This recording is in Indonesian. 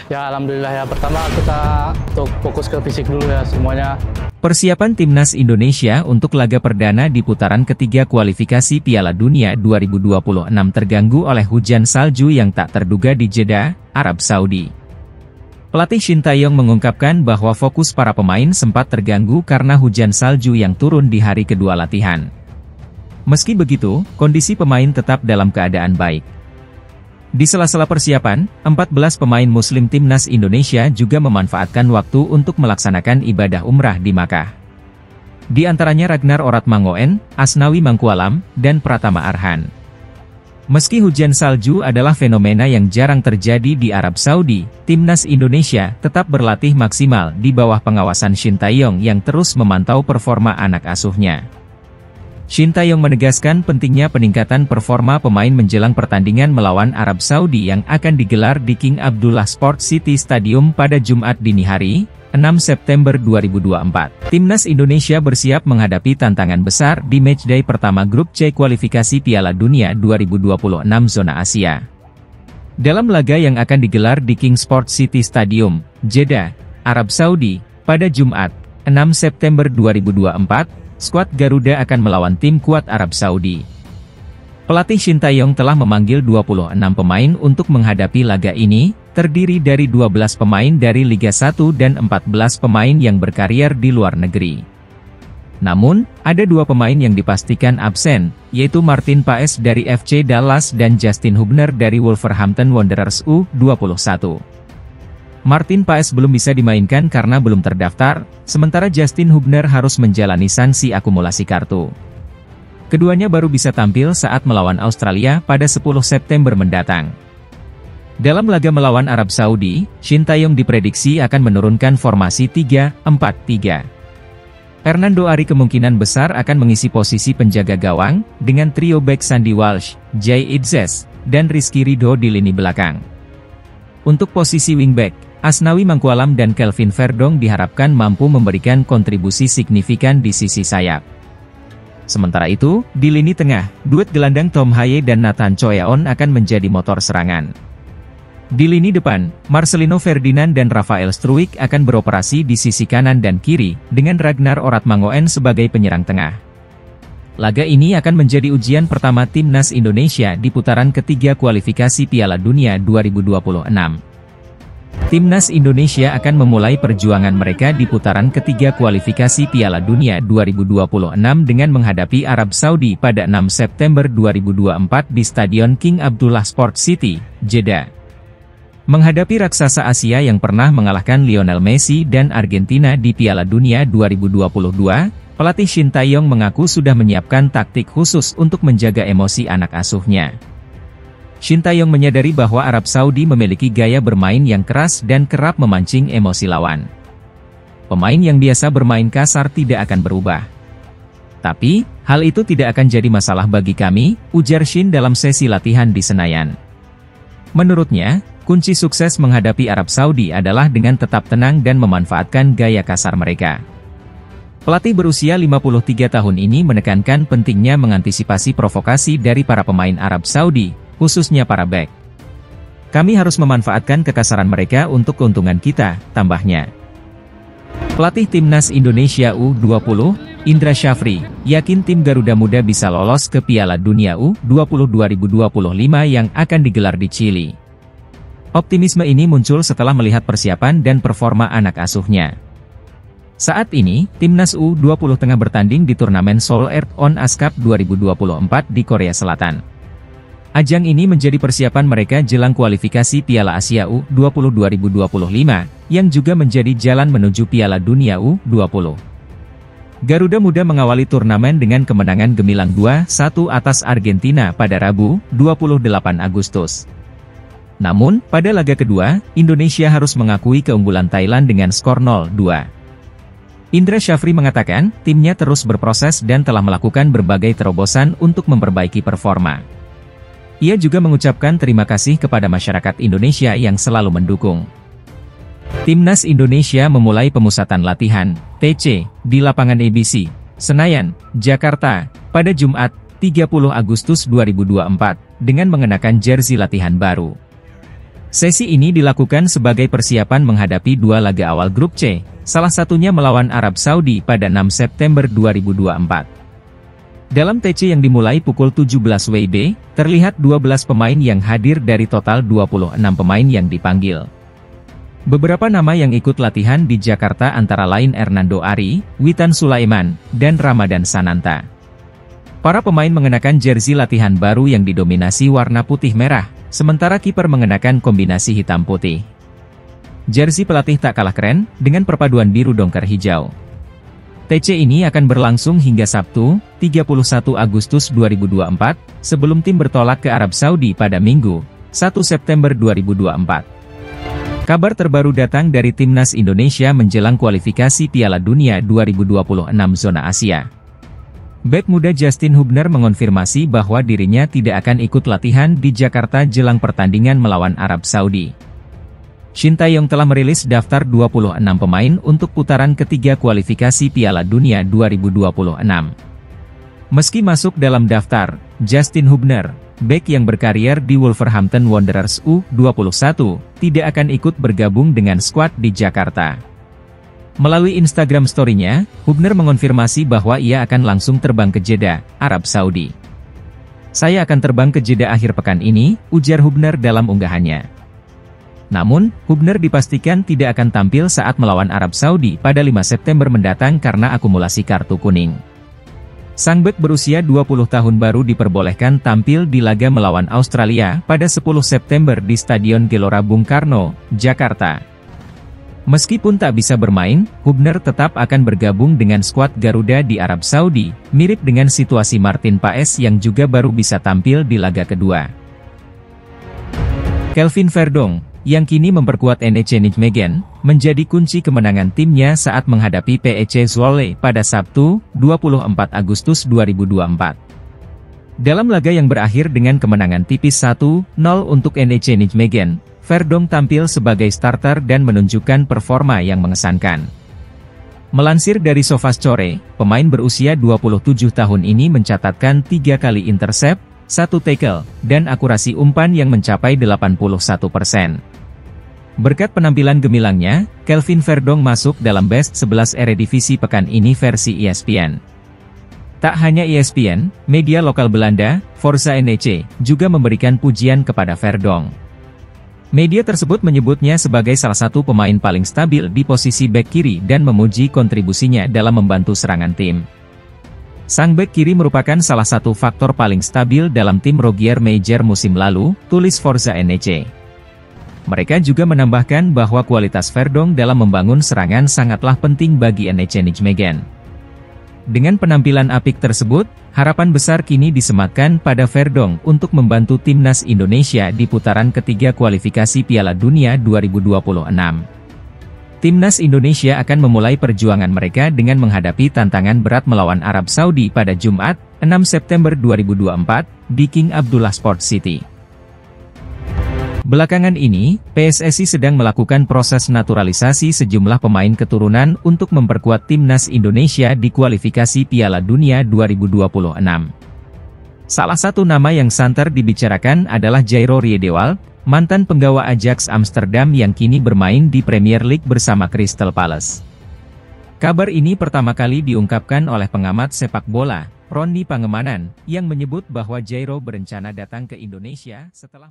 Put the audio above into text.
Ya alhamdulillah ya, pertama kita untuk fokus ke fisik dulu ya semuanya. Persiapan Timnas Indonesia untuk laga perdana di putaran ketiga kualifikasi Piala Dunia 2026 terganggu oleh hujan salju yang tak terduga di Jeddah, Arab Saudi. Pelatih Shin Tae-yong mengungkapkan bahwa fokus para pemain sempat terganggu karena hujan salju yang turun di hari kedua latihan. Meski begitu, kondisi pemain tetap dalam keadaan baik. Di sela-sela persiapan, 14 pemain Muslim Timnas Indonesia juga memanfaatkan waktu untuk melaksanakan ibadah umrah di Makkah. Di antaranya Ragnar Oratmangoen, Asnawi Mangkualam, dan Pratama Arhan. Meski hujan salju adalah fenomena yang jarang terjadi di Arab Saudi, Timnas Indonesia tetap berlatih maksimal di bawah pengawasan Shin Tae-yong yang terus memantau performa anak asuhnya. Shin Tae-yong menegaskan pentingnya peningkatan performa pemain menjelang pertandingan melawan Arab Saudi yang akan digelar di King Abdullah Sport City Stadium pada Jumat dini hari, 6 September 2024. Timnas Indonesia bersiap menghadapi tantangan besar di matchday pertama Grup C kualifikasi Piala Dunia 2026 zona Asia. Dalam laga yang akan digelar di King Sport City Stadium, Jeddah, Arab Saudi, pada Jumat, 6 September 2024, skuad Garuda akan melawan tim kuat Arab Saudi. Pelatih Shin Tae-yong telah memanggil 26 pemain untuk menghadapi laga ini, terdiri dari 12 pemain dari Liga 1 dan 14 pemain yang berkarier di luar negeri. Namun, ada 2 pemain yang dipastikan absen, yaitu Martin Paes dari FC Dallas dan Justin Hubner dari Wolverhampton Wanderers U21. Martin Paes belum bisa dimainkan karena belum terdaftar, sementara Justin Hubner harus menjalani sanksi akumulasi kartu. Keduanya baru bisa tampil saat melawan Australia pada 10 September mendatang. Dalam laga melawan Arab Saudi, Shin Tae-yong diprediksi akan menurunkan formasi 3-4-3. Fernando Ari kemungkinan besar akan mengisi posisi penjaga gawang, dengan trio bek Sandy Walsh, Jay Idzes, dan Rizky Ridho di lini belakang. Untuk posisi wingback, Asnawi Mangkualam dan Kelvin Verdong diharapkan mampu memberikan kontribusi signifikan di sisi sayap. Sementara itu, di lini tengah, duet gelandang Tom Haye dan Nathan Choeon akan menjadi motor serangan. Di lini depan, Marcelino Ferdinand dan Rafael Struijk akan beroperasi di sisi kanan dan kiri, dengan Ragnar Oratmangoen sebagai penyerang tengah. Laga ini akan menjadi ujian pertama Timnas Indonesia di putaran ketiga kualifikasi Piala Dunia 2026. Timnas Indonesia akan memulai perjuangan mereka di putaran ketiga kualifikasi Piala Dunia 2026 dengan menghadapi Arab Saudi pada 6 September 2024 di Stadion King Abdullah Sport City, Jeddah. Menghadapi raksasa Asia yang pernah mengalahkan Lionel Messi dan Argentina di Piala Dunia 2022, pelatih Shin Tae-yong mengaku sudah menyiapkan taktik khusus untuk menjaga emosi anak asuhnya. Shin Tae-yong menyadari bahwa Arab Saudi memiliki gaya bermain yang keras dan kerap memancing emosi lawan. Pemain yang biasa bermain kasar tidak akan berubah. Tapi, hal itu tidak akan jadi masalah bagi kami, ujar Shin dalam sesi latihan di Senayan. Menurutnya, kunci sukses menghadapi Arab Saudi adalah dengan tetap tenang dan memanfaatkan gaya kasar mereka. Pelatih berusia 53 tahun ini menekankan pentingnya mengantisipasi provokasi dari para pemain Arab Saudi, khususnya para bek. Kami harus memanfaatkan kekasaran mereka untuk keuntungan kita, tambahnya. Pelatih Timnas Indonesia U20, Indra Syafri, yakin tim Garuda Muda bisa lolos ke Piala Dunia U20 2025 yang akan digelar di Chili. Optimisme ini muncul setelah melihat persiapan dan performa anak asuhnya. Saat ini, Timnas U20 tengah bertanding di turnamen Seoul Earth On Ice Cup 2024 di Korea Selatan. Ajang ini menjadi persiapan mereka jelang kualifikasi Piala Asia U20 2025, yang juga menjadi jalan menuju Piala Dunia U20. Garuda Muda mengawali turnamen dengan kemenangan gemilang 2-1 atas Argentina pada Rabu, 28 Agustus. Namun, pada laga kedua, Indonesia harus mengakui keunggulan Thailand dengan skor 0-2. Indra Syafri mengatakan, timnya terus berproses dan telah melakukan berbagai terobosan untuk memperbaiki performa. Ia juga mengucapkan terima kasih kepada masyarakat Indonesia yang selalu mendukung. Timnas Indonesia memulai pemusatan latihan, TC, di lapangan ABC, Senayan, Jakarta, pada Jumat, 30 Agustus 2024, dengan mengenakan jersey latihan baru. Sesi ini dilakukan sebagai persiapan menghadapi dua laga awal grup C, salah satunya melawan Arab Saudi pada 6 September 2024. Dalam TC yang dimulai pukul 17 WIB, terlihat 12 pemain yang hadir dari total 26 pemain yang dipanggil. Beberapa nama yang ikut latihan di Jakarta antara lain Hernando Ari, Witan Sulaiman, dan Ramadan Sananta. Para pemain mengenakan jersey latihan baru yang didominasi warna putih merah, sementara kiper mengenakan kombinasi hitam putih. Jersey pelatih tak kalah keren, dengan perpaduan biru dongker hijau. TC ini akan berlangsung hingga Sabtu, 31 Agustus 2024, sebelum tim bertolak ke Arab Saudi pada Minggu, 1 September 2024. Kabar terbaru datang dari Timnas Indonesia menjelang kualifikasi Piala Dunia 2026 zona Asia. Bek muda Justin Hubner mengonfirmasi bahwa dirinya tidak akan ikut latihan di Jakarta jelang pertandingan melawan Arab Saudi. Shin Tae-yong telah merilis daftar 26 pemain untuk putaran ketiga kualifikasi Piala Dunia 2026. Meski masuk dalam daftar, Justin Hubner, bek yang berkarier di Wolverhampton Wanderers U21, tidak akan ikut bergabung dengan skuad di Jakarta. Melalui Instagram story-nya, Hubner mengonfirmasi bahwa ia akan langsung terbang ke Jeddah, Arab Saudi. "Saya akan terbang ke Jeddah akhir pekan ini," ujar Hubner dalam unggahannya. Namun, Hubner dipastikan tidak akan tampil saat melawan Arab Saudi pada 5 September mendatang karena akumulasi kartu kuning. Sang bek berusia 20 tahun baru diperbolehkan tampil di laga melawan Australia pada 10 September di Stadion Gelora Bung Karno, Jakarta. Meskipun tak bisa bermain, Hubner tetap akan bergabung dengan skuad Garuda di Arab Saudi, mirip dengan situasi Martin Paes yang juga baru bisa tampil di laga kedua. Kelvin Verdong, yang kini memperkuat NEC Nijmegen, menjadi kunci kemenangan timnya saat menghadapi PEC Zwolle pada Sabtu, 24 Agustus 2024. Dalam laga yang berakhir dengan kemenangan tipis 1-0 untuk NEC Nijmegen, Verdong tampil sebagai starter dan menunjukkan performa yang mengesankan. Melansir dari SofaScore, pemain berusia 27 tahun ini mencatatkan 3 kali intercept, 1 tackle, dan akurasi umpan yang mencapai 81%. Berkat penampilan gemilangnya, Kelvin Verdong masuk dalam Best 11 Eredivisie pekan ini versi ESPN. Tak hanya ESPN, media lokal Belanda, Forza NEC, juga memberikan pujian kepada Verdong. Media tersebut menyebutnya sebagai salah satu pemain paling stabil di posisi bek kiri dan memuji kontribusinya dalam membantu serangan tim. Sang bek kiri merupakan salah satu faktor paling stabil dalam tim Rogier Meijer musim lalu, tulis Forza NEC. Mereka juga menambahkan bahwa kualitas Verdong dalam membangun serangan sangatlah penting bagi NEC Nijmegen. Dengan penampilan apik tersebut, harapan besar kini disematkan pada Verdong untuk membantu Timnas Indonesia di putaran ketiga kualifikasi Piala Dunia 2026. Timnas Indonesia akan memulai perjuangan mereka dengan menghadapi tantangan berat melawan Arab Saudi pada Jumat, 6 September 2024, di King Abdullah Sports City. Belakangan ini, PSSI sedang melakukan proses naturalisasi sejumlah pemain keturunan untuk memperkuat Timnas Indonesia di kualifikasi Piala Dunia 2026. Salah satu nama yang santer dibicarakan adalah Jairo Riedewald, mantan penggawa Ajax Amsterdam yang kini bermain di Premier League bersama Crystal Palace. Kabar ini pertama kali diungkapkan oleh pengamat sepak bola, Roni Pangemanan, yang menyebut bahwa Jairo berencana datang ke Indonesia setelah